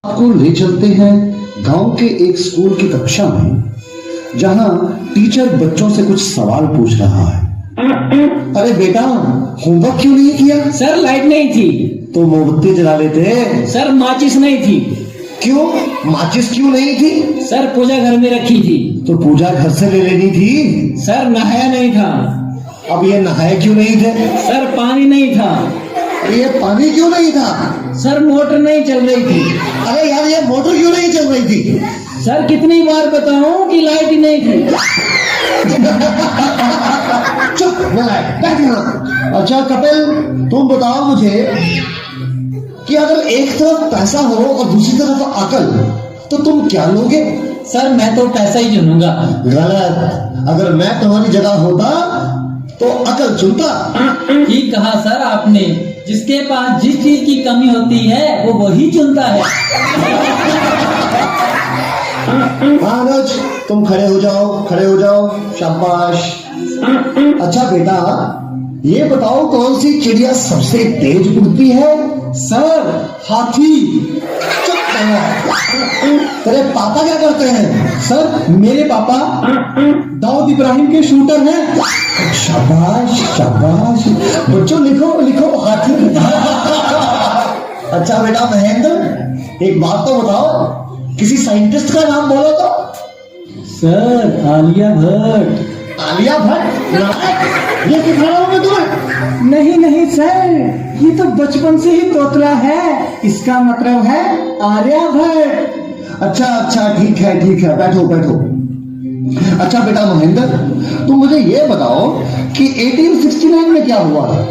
आपको ले चलते हैं गांव के एक स्कूल की कक्षा में, जहां टीचर बच्चों से कुछ सवाल पूछ रहा है। अरे बेटा, होमवर्क क्यों नहीं किया? सर लाइट नहीं थी। तो मोमबत्ती जला लेते। सर माचिस नहीं थी। क्यों? माचिस क्यों नहीं थी? सर पूजा घर में रखी थी। तो पूजा घर से ले लेनी थी। सर नहाया नहीं था। अब ये नहाए क्यों नहीं थे? सर पानी नहीं था। ये पानी क्यों नहीं था? सर मोटर नहीं चल रही थी। अरे यार, ये मोटर क्यों नहीं चल रही थी? सर कितनी बार बताऊं कि लाइट ही नहीं थी। चुप, नालायक, बैठ यहाँ। अच्छा कपिल, तुम बताओ मुझे कि अगर एक तरफ पैसा हो और दूसरी तरफ अकल, तो तुम क्या लोगे? सर मैं तो पैसा ही चुनूंगा। गलत। अगर मैं तुम्हारी जगह होता तो अकल चुनता। ठीक कहा सर आपने। जिसके पास जिस चीज की कमी होती है वो वही चुनता है। हाँ अनुज, तुम खड़े हो जाओ, खड़े हो जाओ, शाबाश। अच्छा बेटा, ये बताओ कौन सी चिड़िया सबसे तेज उड़ती है? सर हाथी। चुप करो। तेरे पापा क्या करते हैं? सर मेरे पापा दाऊद इब्राहिम के शूटर हैं। शाबाश शाबाश। बच्चों लिखो लिखो, हाथी। अच्छा बेटा महेंद्र, एक बात तो बताओ, किसी साइंटिस्ट का नाम बोलो तो। सर आलिया भट्ट। आलिया भट्ट? ये सिखा रहा हूं मैं तुम्हें। नहीं नहीं सर, ये तो बचपन से ही तोतला है। इसका मतलब है आर्यभट्ट। अच्छा अच्छा, ठीक है ठीक है, बैठो बैठो। अच्छा बेटा महेंद्र, तुम मुझे ये बताओ कि 1869 में क्या हुआ था?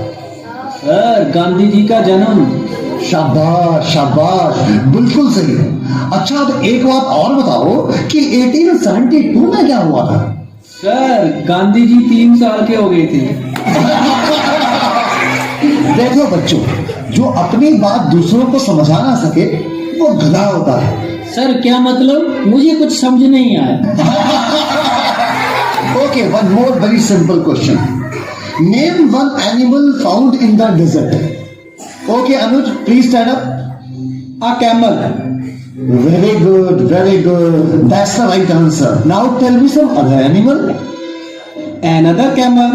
सर गांधी जी का जन्म। शाबाश शाबाश, बिल्कुल सही। अच्छा अब एक बात और बताओ कि 1872 में क्या हुआ था? सर गांधी जी 3 साल के हो गए थे। देखो बच्चों, जो अपनी बात दूसरों को समझा ना सके वो गधा होता है। सर क्या मतलब? मुझे कुछ समझ नहीं आया। Okay, one more very simple question. Name one animal found in the desert. Okay Anuj, please stand up. A camel. Very good very good, that's the right answer. Now tell me some other animal. Another camel.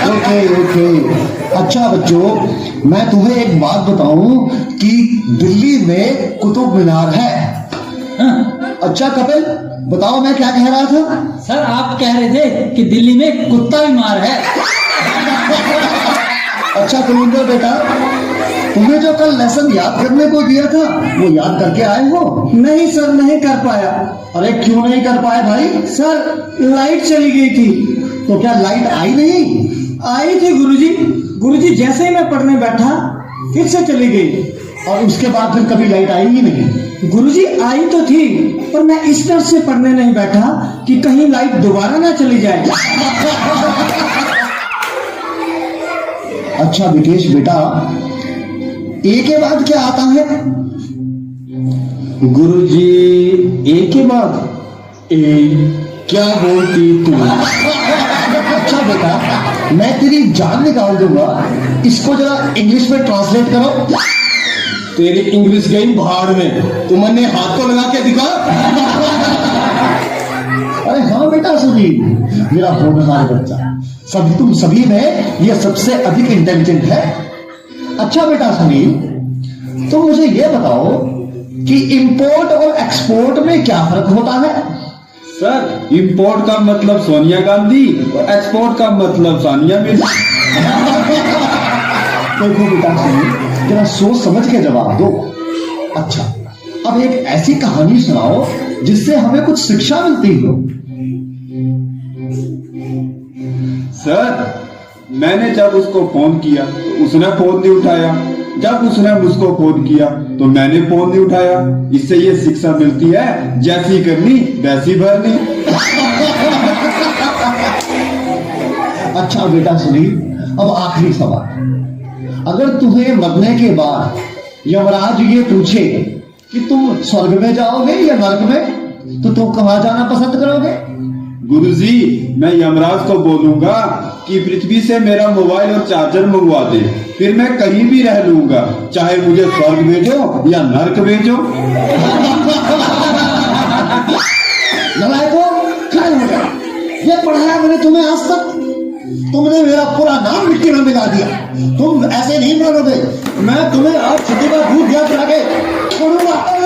Okay okay. अच्छा बच्चों, मैं तुम्हें एक बात बताऊं कि दिल्ली में कुतुब मीनार है। अच्छा कपिल, बताओ मैं क्या कह रहा था? सर आप कह रहे थे कि दिल्ली में कुत्ता बीमार है। अच्छा कुलिंदर बेटा, तुम्हें जो कल लेसन याद करने को दिया था वो याद करके आए हो? नहीं सर, नहीं कर पाया। अरे क्यों नहीं कर पाए भाई? सर लाइट चली गई थी। तो क्या लाइट आई नहीं? आई थी गुरुजी। गुरुजी जैसे ही मैं पढ़ने बैठा फिर से चली गई। और उसके बाद फिर कभी लाइट आई ही नहीं? गुरुजी आई तो थी, पर मैं इस डर से पढ़ने नहीं बैठा कि कहीं लाइट दोबारा ना चली जाए। अच्छा विकेश बेटा, ए के बाद क्या आता है? गुरुजी ए के बाद ए क्या बोलती तुम? अच्छा बेटा, मैं तेरी जान निकाल दूंगा। इसको जरा इंग्लिश में ट्रांसलेट करो। तेरी इंग्लिश गई भाड़ में, तुमने हाथ को लगा के दिखा। अरे हाँ बेटा सुनील, मेरा होनहार बच्चा, तुम सभी में ये सबसे अधिक इंटेलिजेंट है। अच्छा बेटा सुनील, तो मुझे ये बताओ कि इंपोर्ट और एक्सपोर्ट में क्या फर्क होता है? सर इंपोर्ट का मतलब सोनिया गांधी और एक्सपोर्ट का मतलब सानिया मिर्जा। देखो बेटा सुनील, जरा सोच समझ के जवाब दो। अच्छा, अब एक ऐसी कहानी सुनाओ जिससे हमें कुछ शिक्षा मिलती हो। सर मैंने जब उसको फोन किया तो उसने फोन नहीं उठाया, जब उसने मुझको फोन किया तो मैंने फोन नहीं उठाया। इससे ये शिक्षा मिलती है, जैसी करनी वैसी भरनी। अच्छा बेटा सुनील, अब आखिरी सवाल। अगर तुम्हें मरने के बाद यमराज ये पूछे कि तुम स्वर्ग में जाओगे या नरक में, तो तुम कहाँ जाना पसंद करोगे? गुरुजी, मैं यमराज को बोलूंगा कि पृथ्वी से मेरा मोबाइल और चार्जर मंगवा दे, फिर मैं कहीं भी रह लूंगा, चाहे मुझे स्वर्ग भेजो या नर्क भेजो। नलायको, क्या हो गया? ये पढ़ाया मैंने तुम्हें आज तक, तुमने मेरा पूरा नाम मिट्टी में मिला दिया। तुम ऐसे नहीं मानोगे, मैं तुम्हें आज छुट्टी का दूध दिया के छोड़ूंगा।